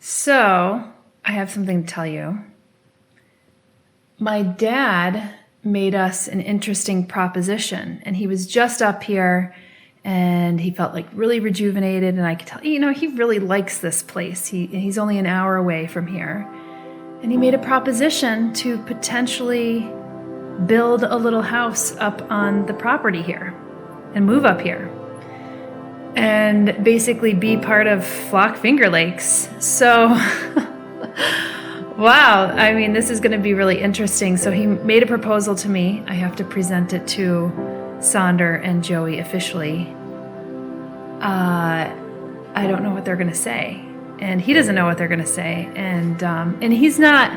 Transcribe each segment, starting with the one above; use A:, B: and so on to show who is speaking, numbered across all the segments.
A: So, I have something to tell you. My dad made us an interesting proposition, and he was just up here and he felt like really rejuvenated. And I could tell, he really likes this place. He's only an hour away from here. And he made a proposition to potentially build a little house up on the property here and move up here and basically be part of Flock Finger Lakes. So, wow, I mean, this is going to be really interesting. So, he made a proposal to me. I have to present it to Sonder and Joey officially. I don't know what they're going to say, and he doesn't know what they're going to say, and he's not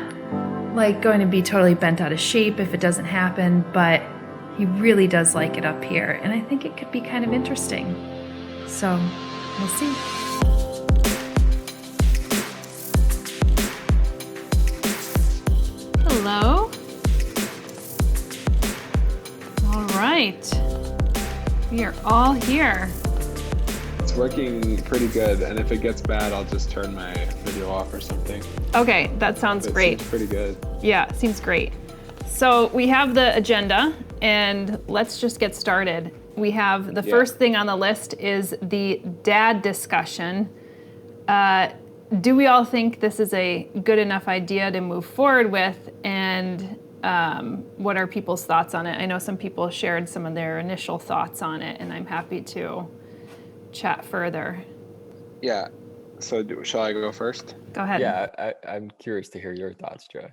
A: like going to be totally bent out of shape if it doesn't happen, but he really does like it up here, and I think it could be kind of interesting. So, we'll see. Hello. All right. We are all here.
B: It's working pretty good, and if it gets bad, I'll just turn my video off or something.
A: Okay, that sounds great.
B: Seems pretty good.
A: Yeah, seems great. So we have the agenda, and let's just get started. We have the first thing on the list is the dad discussion. Do we all think this is a good enough idea to move forward with? And what are people's thoughts on it? I know some people shared some of their initial thoughts on it, and I'm happy to chat further.
B: Yeah. So shall I go first?
A: Go ahead.
C: Yeah, I'm curious to hear your thoughts, Joe.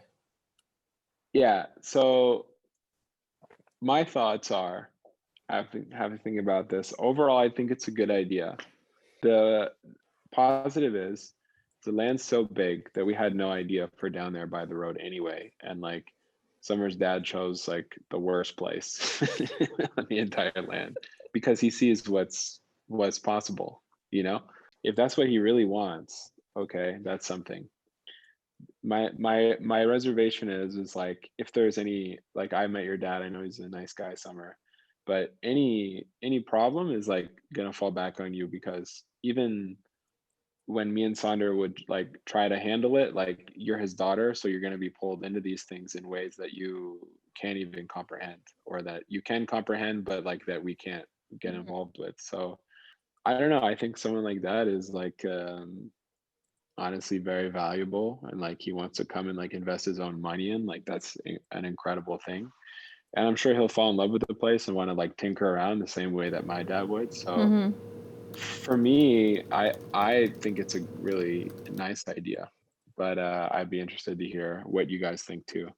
B: Yeah. So my thoughts are, I have to think about this. Overall, I think it's a good idea. The positive is the land's so big that we had no idea for down there by the road anyway. And like Summer's dad chose like the worst place on the entire land because he sees what's possible, you know? If that's what he really wants, okay, that's something. My reservation is like if there's any, like, I met your dad, I know he's a nice guy, Summer, but any problem is like gonna fall back on you, because even when me and Sonder would like try to handle it, like you're his daughter, so you're gonna be pulled into these things in ways that you can't even comprehend, or that you can comprehend but like that we can't get involved with. So I don't know, I think someone like that is like honestly very valuable, and like he wants to come and like invest his own money in, like that's an incredible thing. And I'm sure he'll fall in love with the place and want to like tinker around the same way that my dad would. So for me, I think it's a really nice idea, but I'd be interested to hear what you guys think too.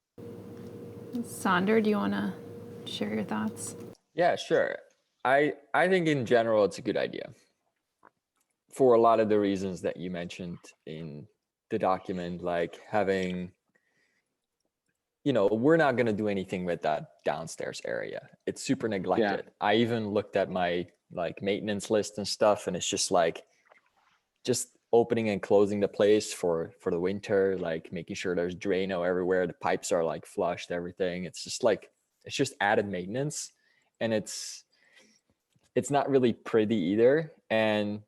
A: Sonder, do you want to share your thoughts?
C: Yeah, sure. I think in general it's a good idea for a lot of the reasons that you mentioned in the document, like having, we're not going to do anything with that downstairs area. It's super neglected.
B: Yeah.
C: I even looked at my like maintenance list and stuff, and it's just like just opening and closing the place for the winter, like making sure there's Drano everywhere, the pipes are like flushed, everything. It's just like it's just added maintenance, and it's not really pretty either. And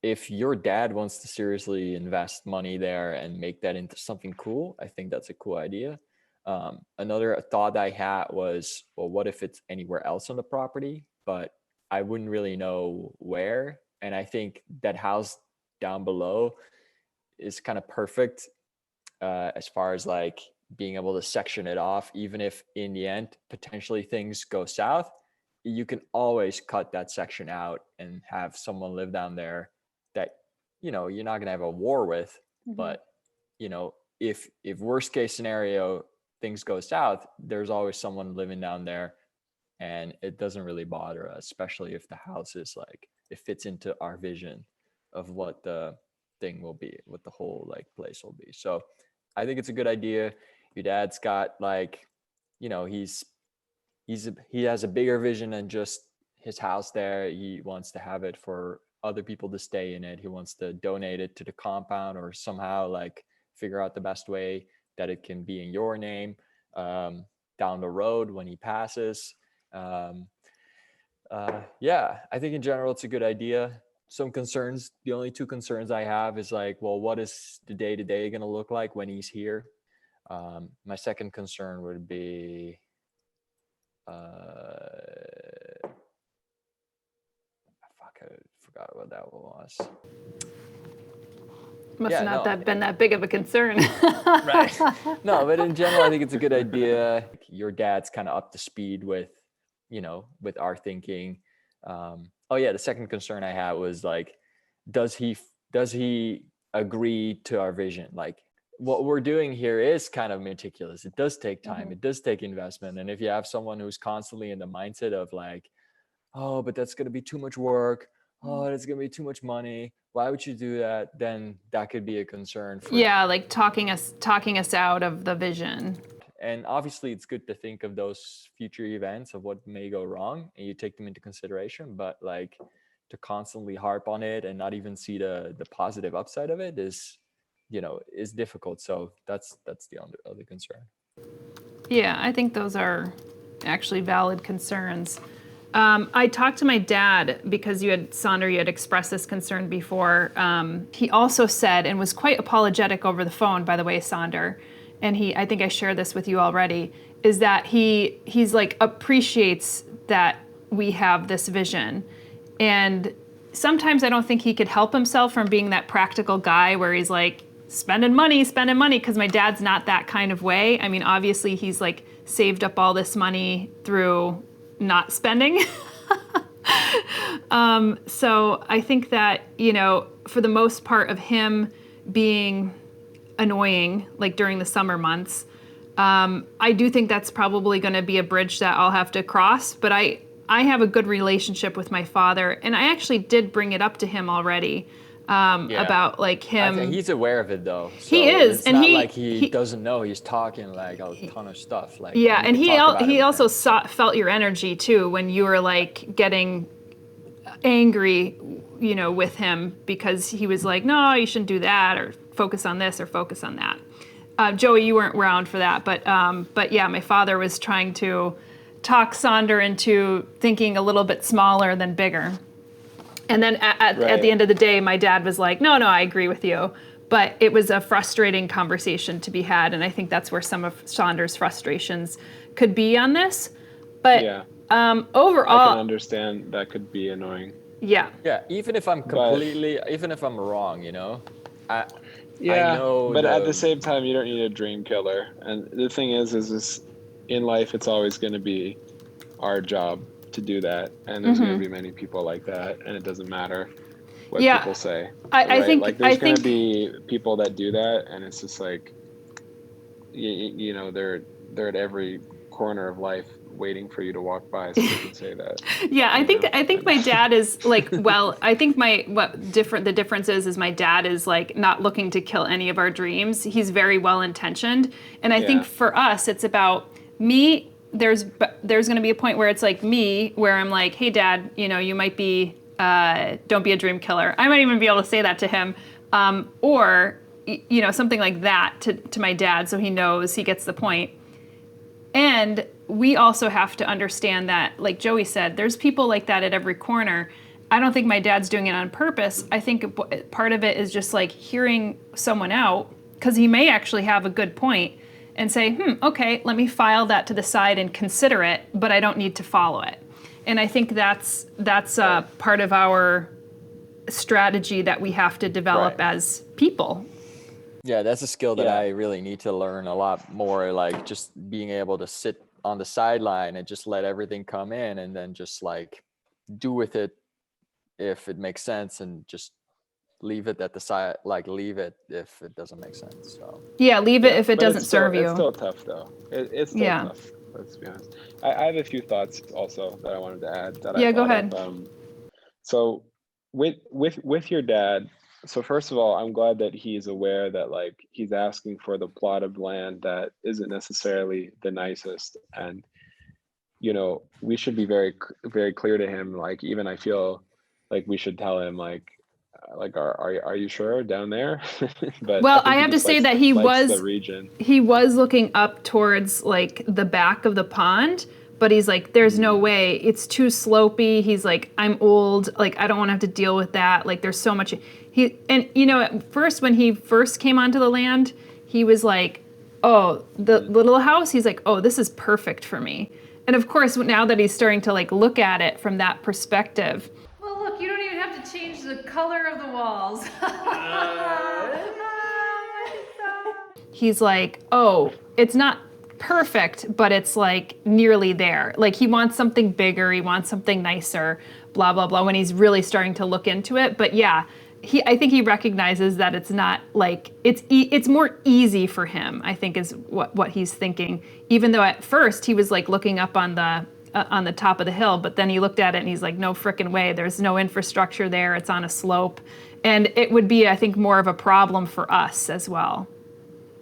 C: if your dad wants to seriously invest money there and make that into something cool, I think that's a cool idea. Another thought I had was, well, what if it's anywhere else on the property, but I wouldn't really know where. And I think that house down below is kind of perfect as far as like being able to section it off. Even if in the end potentially things go south, you can always cut that section out and have someone live down there that you're not going to have a war with. But if worst case scenario things go south, there's always someone living down there, and it doesn't really bother us, especially if the house is like it fits into our vision of what the thing will be, what the whole like place will be. So I think it's a good idea. Your dad's got like, he has a bigger vision than just his house there. He wants to have it for other people to stay in it. He wants to donate it to the compound, or somehow like figure out the best way that it can be in your name down the road when he passes. Yeah, I think in general it's a good idea. some concerns. The only two concerns I have is like, well, what is the day to day going to look like when he's here? My second concern would be, fuck, I forgot what that was.
A: Must
C: Yeah,
A: not
C: no.
A: that been that big of a concern.
C: Right. No, but in general, I think it's a good idea. Your dad's kind of up to speed with, with our thinking. Oh yeah, the second concern I had was like, does he agree to our vision? Like, what we're doing here is kind of meticulous. It does take time. It does take investment. And if you have someone who's constantly in the mindset of like, oh, but that's going to be too much work. Oh, that's going to be too much money. Why would you do that? Then that could be a concern for
A: Yeah, like talking us out of the vision.
C: And obviously it's good to think of those future events of what may go wrong and you take them into consideration, but like to constantly harp on it and not even see the positive upside of it is difficult. So that's the other concern.
A: Yeah, I think those are actually valid concerns. I talked to my dad because you had expressed this concern before. He also said, and was quite apologetic over the phone, by the way, Sonder, and I think I shared this with you already, is that he's like appreciates that we have this vision. And sometimes I don't think he could help himself from being that practical guy where he's like, spending money, because my dad's not that kind of way. I mean, obviously he's like saved up all this money through not spending. So I think that, for the most part of him being annoying, like during the summer months, I do think that's probably going to be a bridge that I'll have to cross. But I have a good relationship with my father, and I actually did bring it up to him already. About like him.
C: He's aware of it though. So
A: he is,
C: it's
A: and
C: not like he doesn't know. He's talking like a ton of stuff. Like
A: yeah, and he also felt your energy too when you were like getting angry, with him because he was like, no, you shouldn't do that, or focus on this, or focus on that. Joey, you weren't around for that, but yeah, my father was trying to talk Sonder into thinking a little bit smaller than bigger. And then at the end of the day, my dad was like, no, I agree with you. But it was a frustrating conversation to be had. And I think that's where some of Sonder's frustrations could be on this. But overall,
B: I can understand that could be annoying.
A: Yeah.
C: Yeah, even if I'm wrong, I know.
B: But at the same time, you don't need a dream killer. And the thing is in life, it's always going to be our job to do that, and there's going to be many people like that, and it doesn't matter what people say.
A: I think
B: like there's going to be people that do that, and it's just like they're at every corner of life waiting for you to walk by so they can say that.
A: Yeah, I think my dad is like, well, I think the difference is my dad is like not looking to kill any of our dreams. He's very well intentioned, and I think for us it's about me. There's going to be a point where it's like me, where I'm like, hey, Dad, you might be, don't be a dream killer. I might even be able to say that to him, or something like that to my dad, so he knows, he gets the point. And we also have to understand that, like Joey said, there's people like that at every corner. I don't think my dad's doing it on purpose. I think part of it is just like hearing someone out, because he may actually have a good point, and say, okay, let me file that to the side and consider it, but I don't need to follow it. And I think that's part of our strategy that we have to develop as people.
C: Yeah, that's a skill that I really need to learn a lot more, like just being able to sit on the sideline and just let everything come in and then just like do with it if it makes sense, and just leave it at the side, like leave it if it doesn't make sense. So
A: leave it if it doesn't serve you.
B: It's still tough though. It's still tough. Let's be honest. I have a few thoughts also that I wanted to add.
A: Go ahead.
B: So with your dad. So first of all, I'm glad that he's aware that like he's asking for the plot of land that isn't necessarily the nicest, and we should be very very clear to him. Like even I feel like we should tell him like are you sure down there? But
A: well, I have to say that he was
B: the region.
A: He was looking up towards like the back of the pond, but he's like, there's no way, it's too slopey. He's like, I'm old, like I don't want to have to deal with that. Like there's so much. And you know, at first when he first came onto the land, he was like, oh, the little house, he's like, oh, this is perfect for me. And of course, now that he's starting to like look at it from that perspective. Well, look, you don't even have to change the color of the walls. He's like, oh, it's not perfect, but it's like nearly there. Like he wants something bigger, he wants something nicer, blah, blah, blah, when he's really starting to look into it. But yeah, I think he recognizes that it's not like, it's more easy for him, I think is what he's thinking. Even though at first he was like looking up on the top of the hill, but then he looked at it and he's like, no frickin' way, there's no infrastructure there, it's on a slope. And it would be, I think, more of a problem for us as well.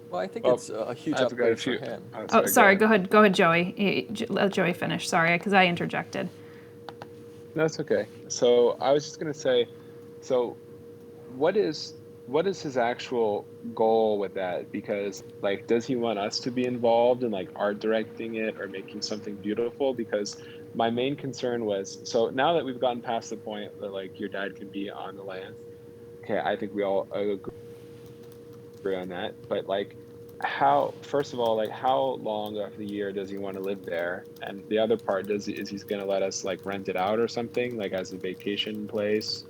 C: Well, I think it's a huge upgrade for him.
A: Oh, sorry, go ahead, Joey. Let Joey finish, sorry, because I interjected.
B: No, it's okay. So I was just gonna say, so what is his actual goal with that? Because like, does he want us to be involved in like art directing it or making something beautiful? Because my main concern was, so now that we've gotten past the point that like your dad can be on the land, okay, I think we all agree on that. But like, first of all, like how long of the year does he want to live there? And the other part, is he's going to let us like rent it out or something, like as a vacation place?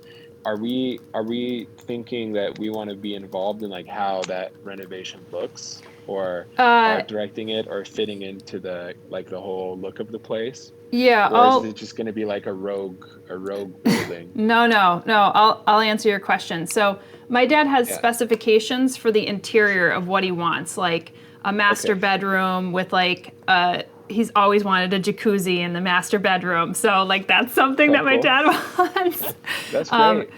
B: Are we thinking that we want to be involved in like how that renovation looks, or art directing it, or fitting into the whole look of the place?
A: Yeah.
B: Or is it just going to be like a rogue building?
A: No. I'll answer your question. So my dad has specifications for the interior of what he wants, like a master bedroom with like he's always wanted a jacuzzi in the master bedroom. So like that's something that my dad wants.
B: That's great.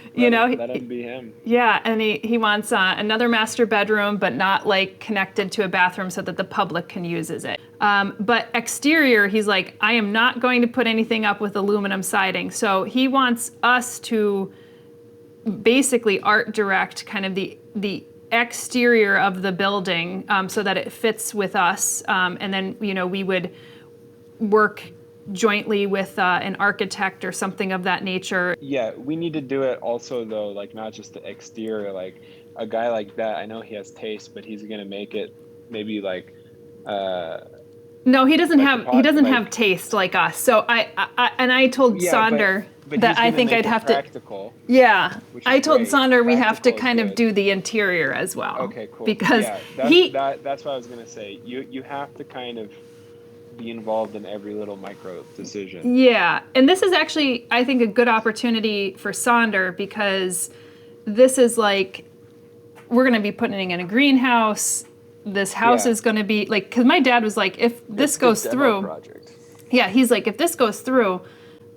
A: Let
B: him be him.
A: Yeah, and he wants another master bedroom, but not like connected to a bathroom so that the public can use it. But exterior, he's like, I am not going to put anything up with aluminum siding. So he wants us to basically art direct kind of the exterior of the building so that it fits with us. And then, we would work jointly with an architect or something of that nature.
B: Yeah, we need to do it also though, like not just the exterior, like a guy like that, I know he has taste, but he's going to make it maybe like
A: no, he doesn't have taste like us. So I told Sonder that I think I'd have
B: practical,
A: to. Yeah, I told Sonder we have to
B: Practical
A: kind
B: is
A: of
B: good.
A: do the interior as well.
B: Okay, cool.
A: Because
B: that's what I was gonna say. You have to kind of be involved in every little micro decision.
A: Yeah, and this is actually, I think, a good opportunity for Sonder, because this is like, we're going to be putting in a greenhouse. This house is going to be like, because my dad was like, if this goes through, he's like, if this goes through,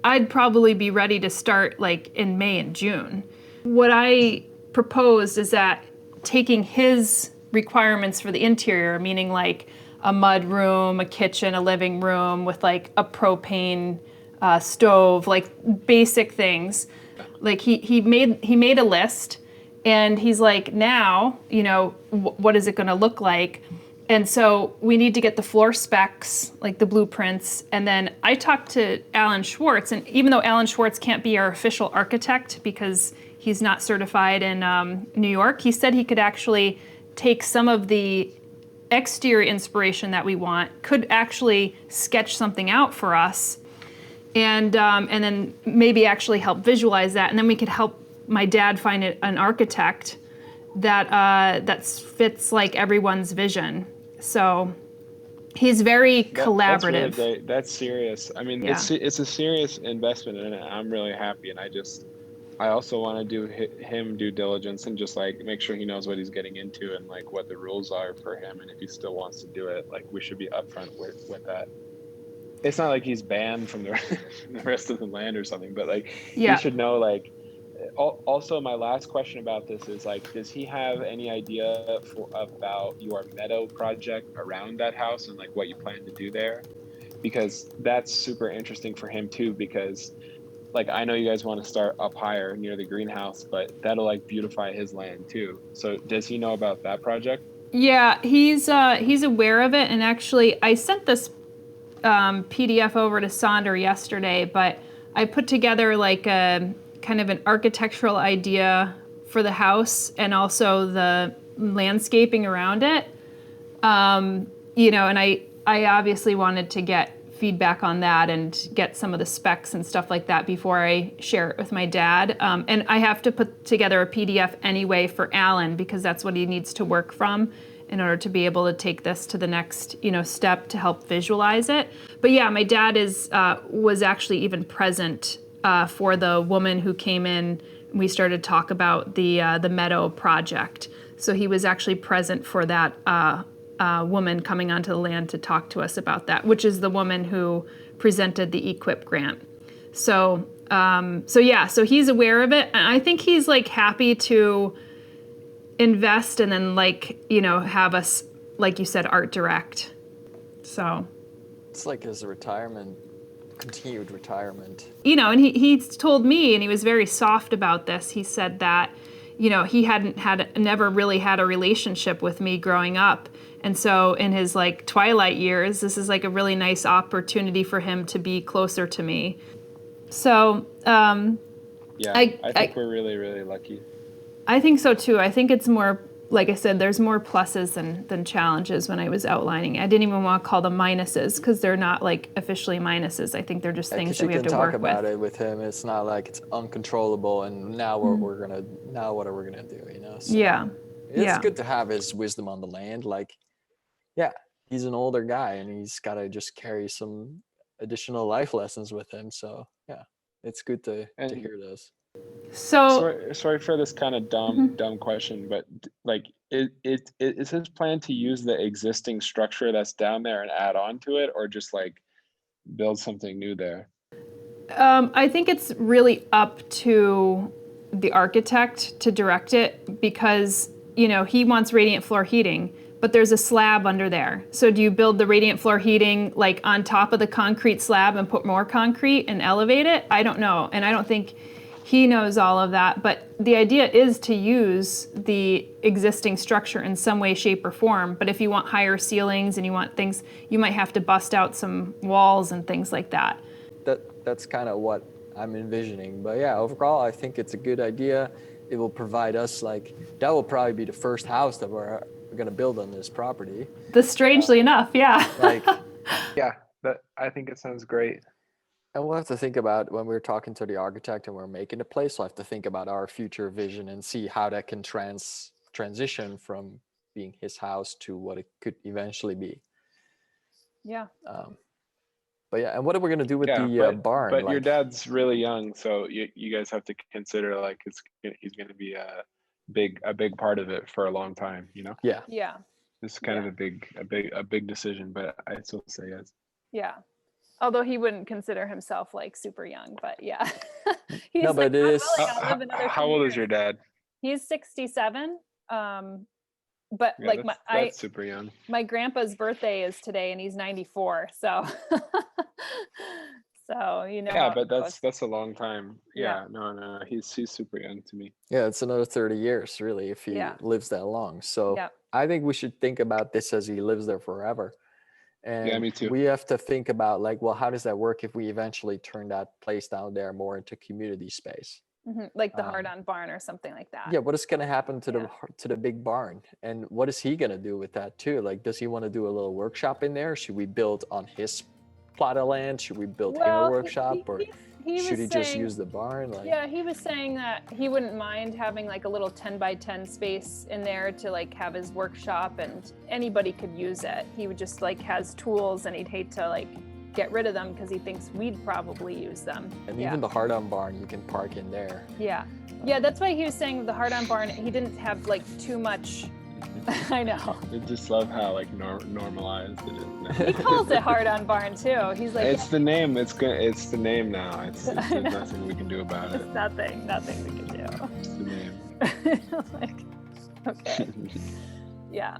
A: I'd probably be ready to start like in May and June. What I proposed is that taking his requirements for the interior, meaning like a mud room, a kitchen, a living room with like a propane stove, like basic things. Like he made a list, and he's like, now, what is it going to look like? And so we need to get the floor specs, like the blueprints. And then I talked to Alan Schwartz, and even though Alan Schwartz can't be our official architect because he's not certified in New York, he said he could actually take some of the exterior inspiration that we want, could actually sketch something out for us, and then maybe actually help visualize that, and then we could help my dad find an architect that fits like everyone's vision. So he's very collaborative.
B: That's really great. That's serious. I mean, it's a serious investment, and I'm really happy. And I also want to do him due diligence and just like make sure he knows what he's getting into and like what the rules are for him. And if he still wants to do it, like we should be upfront with that. It's not like he's banned from the rest of the land or something, but like he should know. Like, also my last question about this is like, does he have any idea about your meadow project around that house and like what you plan to do there? Because that's super interesting for him too, because like, I know you guys want to start up higher near the greenhouse, but that'll like beautify his land too. So does he know about that project?
A: Yeah, he's aware of it. And actually I sent this PDF over to Sonder yesterday, but I put together like a kind of an architectural idea for the house and also the landscaping around it. You know, and I obviously wanted to get feedback on that and get some of the specs and stuff like that before I share it with my dad. And I have to put together a PDF anyway for Alan because that's what he needs to work from in order to be able to take this to the next, you know, step to help visualize it. But yeah, my dad was actually even present for the woman who came in. We started to talk about the Meadow project. So he was actually present for that woman coming onto the land to talk to us about that, which is the woman who presented the EQIP grant. So so he's aware of it, and I think he's like happy to invest and then like, you know, have us, like you said, art direct. So
C: it's like his retirement, continued retirement.
A: You know, and he told me, and he was very soft about this. He said that, you know, he never really had a relationship with me growing up. And so in his like twilight years, this is like a really nice opportunity for him to be closer to me. So,
B: yeah, I think we're really, really lucky.
A: I think so too. I think it's more, like I said, there's more pluses than challenges when I was outlining. I didn't even want to call them minuses because they're not like officially minuses. I think they're just things that we have to work with.
C: You can talk about it with him. It's not like it's uncontrollable and now what are we gonna do, you know? So
A: yeah.
C: It's good to have his wisdom on the land. Like, yeah, he's an older guy and he's got to just carry some additional life lessons with him. So yeah, it's good to hear this.
A: So
B: sorry for this kind of dumb question, but like, is his plan to use the existing structure that's down there and add on to it, or just like build something new there?
A: I think it's really up to the architect to direct it because, you know, he wants radiant floor heating, but there's a slab under there. So do you build the radiant floor heating like on top of the concrete slab and put more concrete and elevate it? I don't know. And I don't think he knows all of that, but the idea is to use the existing structure in some way, shape, or form. But if you want higher ceilings and you want things, you might have to bust out some walls and things like that.
C: That's kind of what I'm envisioning. But yeah, overall, I think it's a good idea. It will provide us, like, that will probably be the first house that we're going to build on this property.
A: Strangely enough, yeah.
C: Like,
B: yeah, I think it sounds great.
C: And we'll have to think about, when we're talking to the architect and we're making the place, we'll have to think about our future vision and see how that can transition from being his house to what it could eventually be.
A: Yeah.
C: But yeah, and what are we going to do with the barn?
B: But your dad's really young, so you guys have to consider like he's going to be a big part of it for a long time, you know?
C: Yeah.
A: Yeah.
B: It's kind of a big decision, but I still say yes.
A: Yeah. Although he wouldn't consider himself like super young, but yeah. He's
C: no, but
A: like,
C: it is.
B: How old is your dad?
A: He's 67. But
B: yeah,
A: like
B: that's super young.
A: My grandpa's birthday is today and he's 94. So so you know.
B: Yeah, but that's a long time. Yeah. No, he's super young to me.
C: Yeah, it's another 30 years really if he lives that long. So I think we should think about this as he lives there forever. And
B: yeah, me too.
C: We have to think about like, well, how does that work if we eventually turn that place down there more into community space?
A: Mm-hmm. Like the hard-on barn or something like that.
C: Yeah, what is going to happen to the big barn? And what is he going to do with that too? Like, does he want to do a little workshop in there? Should we build on his plot of land? Should we build him a workshop? Should he just use the barn? Like,
A: yeah, he was saying that he wouldn't mind having like a little 10 by 10 space in there to like have his workshop, and anybody could use it. He would just like has tools and he'd hate to like get rid of them because he thinks we'd probably use them.
C: And even the hard-on barn, you can park in there.
A: Yeah. Yeah, that's why he was saying the hard-on barn, he didn't have like too much. I know.
B: I just love how like normalized it is now.
A: He calls it hard-on barn too. He's like,
B: it's the name. It's good. It's the name now. There's nothing we can do about it.
A: It's nothing we can do.
B: It's the name.
A: Like, okay. Yeah.